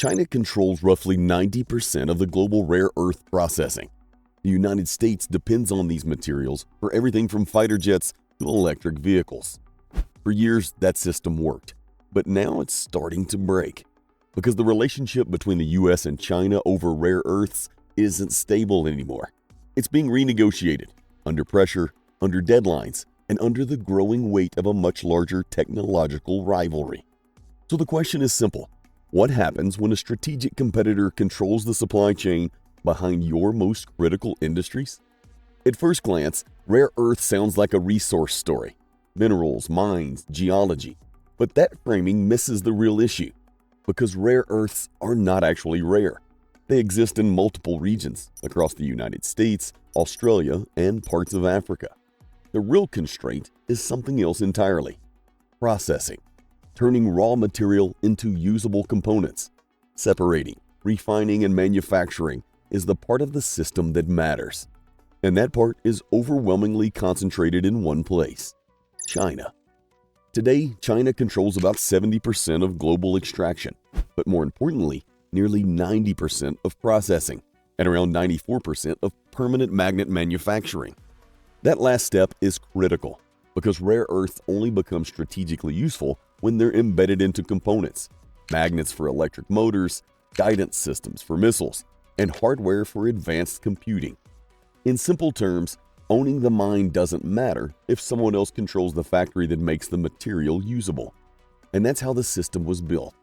China controls roughly 90% of the global rare earth processing. The United States depends on these materials for everything from fighter jets to electric vehicles. For years, that system worked, but now it's starting to break because the relationship between the US and China over rare earths isn't stable anymore. It's being renegotiated, under pressure, under deadlines, and under the growing weight of a much larger technological rivalry. So the question is simple. What happens when a strategic competitor controls the supply chain behind your most critical industries? At first glance, rare earth sounds like a resource story. Minerals, mines, geology. But that framing misses the real issue, because rare earths are not actually rare. They exist in multiple regions across the United States, Australia, and parts of Africa. The real constraint is something else entirely: processing, turning raw material into usable components. Separating, refining, and manufacturing is the part of the system that matters. And that part is overwhelmingly concentrated in one place: China. Today, China controls about 70% of global extraction, but more importantly, nearly 90% of processing, and around 94% of permanent magnet manufacturing. That last step is critical because rare earths only become strategically useful when they're embedded into components: magnets for electric motors, guidance systems for missiles, and hardware for advanced computing. In simple terms, owning the mine doesn't matter if someone else controls the factory that makes the material usable. And that's how the system was built.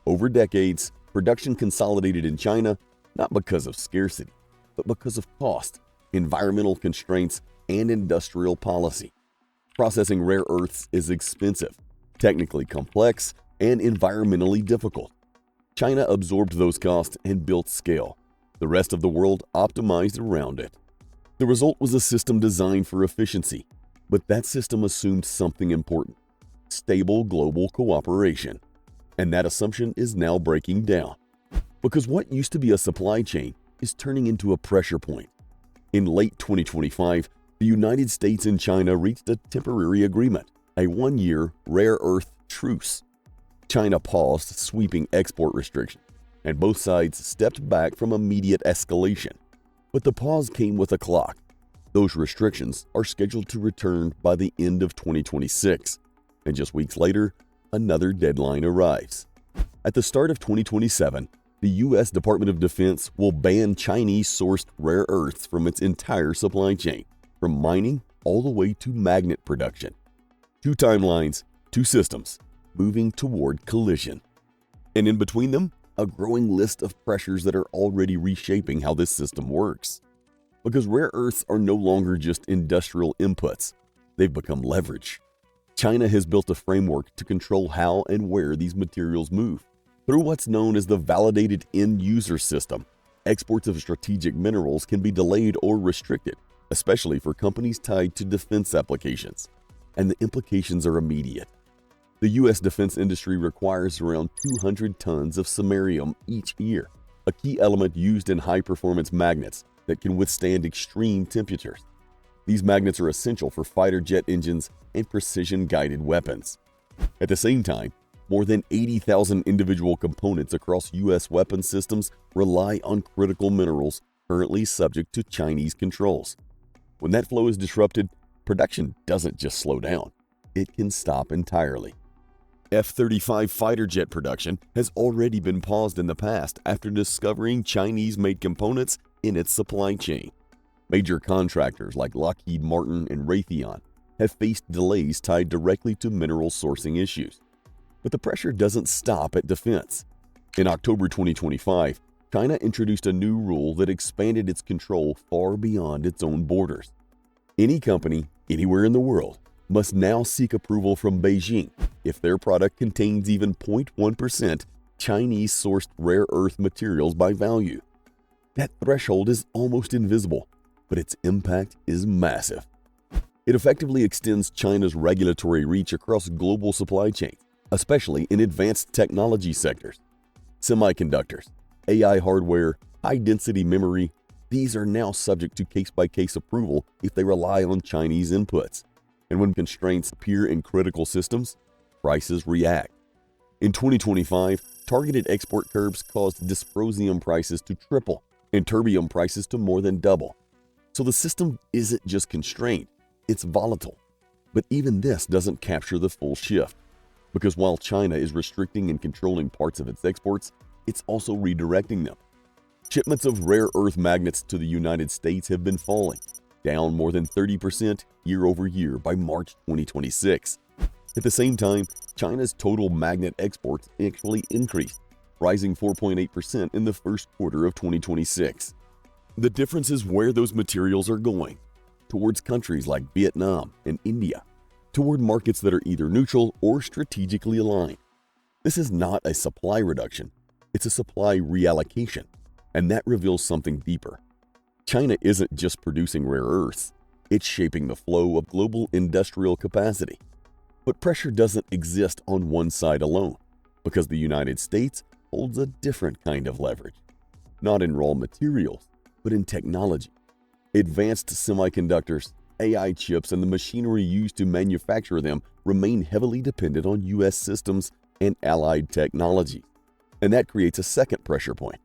Over decades, production consolidated in China, not because of scarcity, but because of cost, environmental constraints, and industrial policy. Processing rare earths is expensive, technically complex, and environmentally difficult. China absorbed those costs and built scale. The rest of the world optimized around it. The result was a system designed for efficiency, but that system assumed something important: stable global cooperation. And that assumption is now breaking down, because what used to be a supply chain is turning into a pressure point. In late 2025, the United States and China reached a temporary agreement, a one-year rare earth truce. China paused sweeping export restrictions, and both sides stepped back from immediate escalation. But the pause came with a clock. Those restrictions are scheduled to return by the end of 2026, and just weeks later, another deadline arrives. At the start of 2027, the U.S. Department of Defense will ban Chinese-sourced rare earths from its entire supply chain, from mining all the way to magnet production. Two timelines, two systems, moving toward collision. And in between them, a growing list of pressures that are already reshaping how this system works. Because rare earths are no longer just industrial inputs, they've become leverage. China has built a framework to control how and where these materials move. Through what's known as the Validated End User System, exports of strategic minerals can be delayed or restricted, especially for companies tied to defense applications. And the implications are immediate. The U.S. defense industry requires around 200 tons of samarium each year, a key element used in high-performance magnets that can withstand extreme temperatures. These magnets are essential for fighter jet engines and precision-guided weapons. At the same time, more than 80,000 individual components across U.S. weapon systems rely on critical minerals currently subject to Chinese controls. When that flow is disrupted, production doesn't just slow down, it can stop entirely. F-35 fighter jet production has already been paused in the past after discovering Chinese-made components in its supply chain. Major contractors like Lockheed Martin and Raytheon have faced delays tied directly to mineral sourcing issues. But the pressure doesn't stop at defense. In October 2025, China introduced a new rule that expanded its control far beyond its own borders. Any company, anywhere in the world, must now seek approval from Beijing if their product contains even 0.1% Chinese-sourced rare earth materials by value. That threshold is almost invisible, but its impact is massive. It effectively extends China's regulatory reach across global supply chains, especially in advanced technology sectors. Semiconductors, AI hardware, high-density memory, these are now subject to case-by-case approval if they rely on Chinese inputs. And when constraints appear in critical systems, prices react. In 2025, Targeted export curbs caused dysprosium prices to triple and terbium prices to more than double. So the system isn't just constrained, it's volatile. But even this doesn't capture the full shift, because while China is restricting and controlling parts of its exports, it's also redirecting them. Shipments of rare earth magnets to the United States have been falling, down more than 30% year over year by March 2026. At the same time, China's total magnet exports actually increased, rising 4.8% in the first quarter of 2026. The difference is where those materials are going, towards countries like Vietnam and India, toward markets that are either neutral or strategically aligned. This is not a supply reduction, it's a supply reallocation, and that reveals something deeper. China isn't just producing rare earths, it's shaping the flow of global industrial capacity. But pressure doesn't exist on one side alone, because the United States holds a different kind of leverage. Not in raw materials, but in technology. Advanced semiconductors, AI chips, and the machinery used to manufacture them remain heavily dependent on U.S. systems and allied technology. And that creates a second pressure point.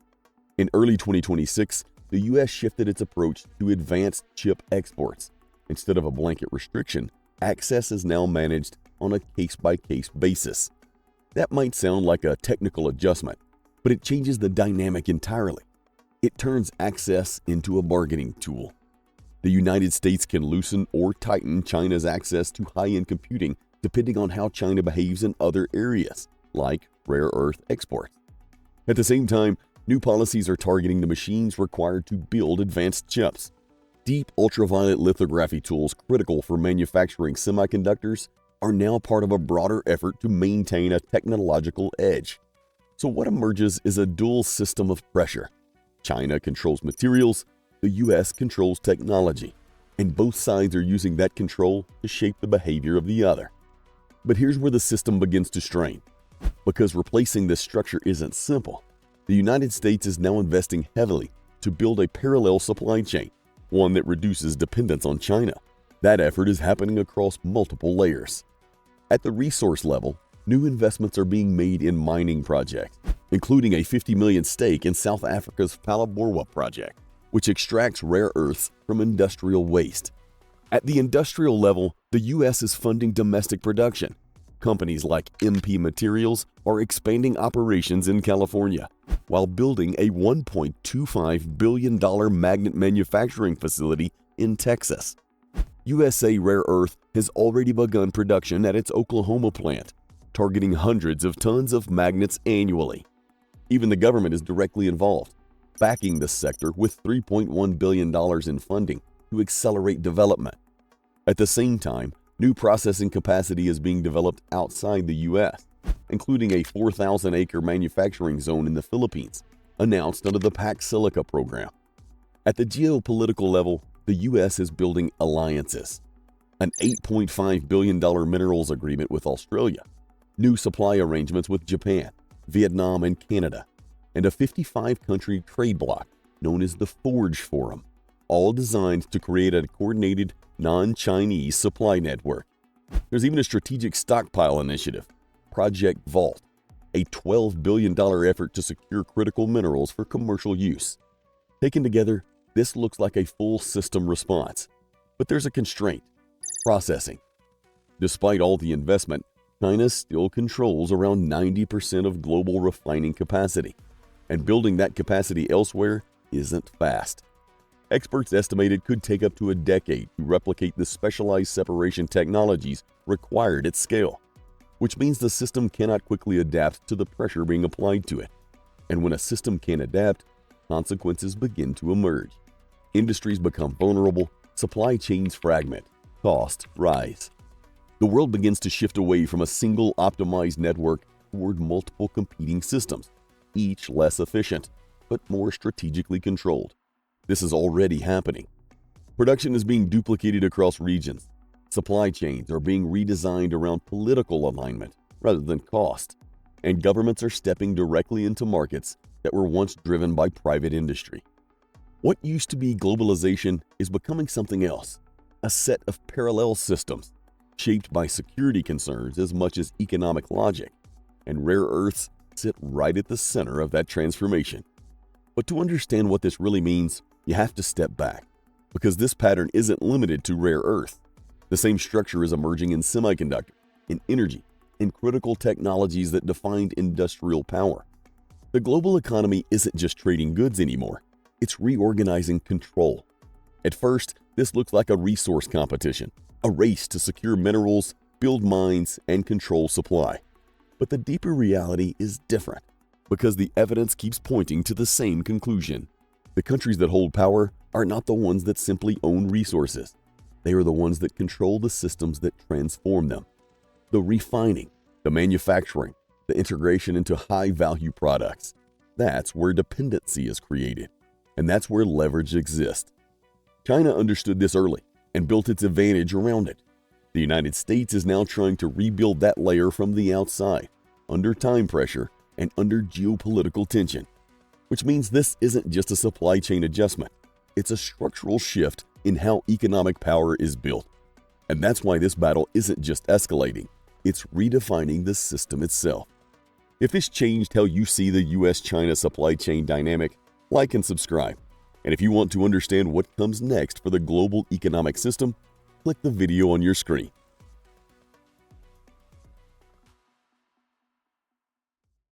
In early 2026, the U.S. shifted its approach to advanced chip exports. Instead of a blanket restriction, access is now managed on a case-by-case basis. That might sound like a technical adjustment, but it changes the dynamic entirely. It turns access into a bargaining tool. The United States can loosen or tighten China's access to high-end computing depending on how China behaves in other areas, like rare earth exports. At the same time, new policies are targeting the machines required to build advanced chips. Deep ultraviolet lithography tools critical for manufacturing semiconductors are now part of a broader effort to maintain a technological edge. So what emerges is a dual system of pressure. China controls materials, the US controls technology, and both sides are using that control to shape the behavior of the other. But here's where the system begins to strain. Because replacing this structure isn't simple, the United States is now investing heavily to build a parallel supply chain, one that reduces dependence on China. That effort is happening across multiple layers. At the resource level, new investments are being made in mining projects, including a $50 million stake in South Africa's Phalaborwa project, which extracts rare earths from industrial waste. At the industrial level, the U.S. is funding domestic production. Companies like MP Materials are expanding operations in California, while building a $1.25 billion magnet manufacturing facility in Texas. USA Rare Earth has already begun production at its Oklahoma plant, targeting hundreds of tons of magnets annually. Even the government is directly involved, backing the sector with $3.1 billion in funding to accelerate development. At the same time, new processing capacity is being developed outside the U.S., including a 4,000-acre manufacturing zone in the Philippines, announced under the Pax Silica program. At the geopolitical level, the U.S. is building alliances. An $8.5 billion minerals agreement with Australia, new supply arrangements with Japan, Vietnam, and Canada, and a 55-country trade bloc known as the Forge Forum, all designed to create a coordinated, non-Chinese supply network. There's even a strategic stockpile initiative, Project Vault, a $12 billion effort to secure critical minerals for commercial use. Taken together, this looks like a full system response. But there's a constraint: processing. Despite all the investment, China still controls around 90% of global refining capacity, and building that capacity elsewhere isn't fast. Experts estimate it could take up to a decade to replicate the specialized separation technologies required at scale, which means the system cannot quickly adapt to the pressure being applied to it. And when a system can't adapt, consequences begin to emerge. Industries become vulnerable, supply chains fragment, costs rise. The world begins to shift away from a single optimized network toward multiple competing systems, each less efficient, but more strategically controlled. This is already happening. Production is being duplicated across regions. Supply chains are being redesigned around political alignment rather than cost, and governments are stepping directly into markets that were once driven by private industry. What used to be globalization is becoming something else, a set of parallel systems, shaped by security concerns as much as economic logic, and rare earths sit right at the center of that transformation. But to understand what this really means, you have to step back, because this pattern isn't limited to rare earth. The same structure is emerging in semiconductor, in energy, in critical technologies that defined industrial power. The global economy isn't just trading goods anymore, it's reorganizing control. At first, this looks like a resource competition, a race to secure minerals, build mines, and control supply. But the deeper reality is different, because the evidence keeps pointing to the same conclusion. The countries that hold power are not the ones that simply own resources. They are the ones that control the systems that transform them. The refining, the manufacturing, the integration into high-value products. That's where dependency is created, and that's where leverage exists. China understood this early and built its advantage around it. The United States is now trying to rebuild that layer from the outside, under time pressure and under geopolitical tension. Which means this isn't just a supply chain adjustment, it's a structural shift in how economic power is built. And that's why this battle isn't just escalating, it's redefining the system itself. If this changed how you see the US-China supply chain dynamic, like and subscribe. And if you want to understand what comes next for the global economic system, click the video on your screen.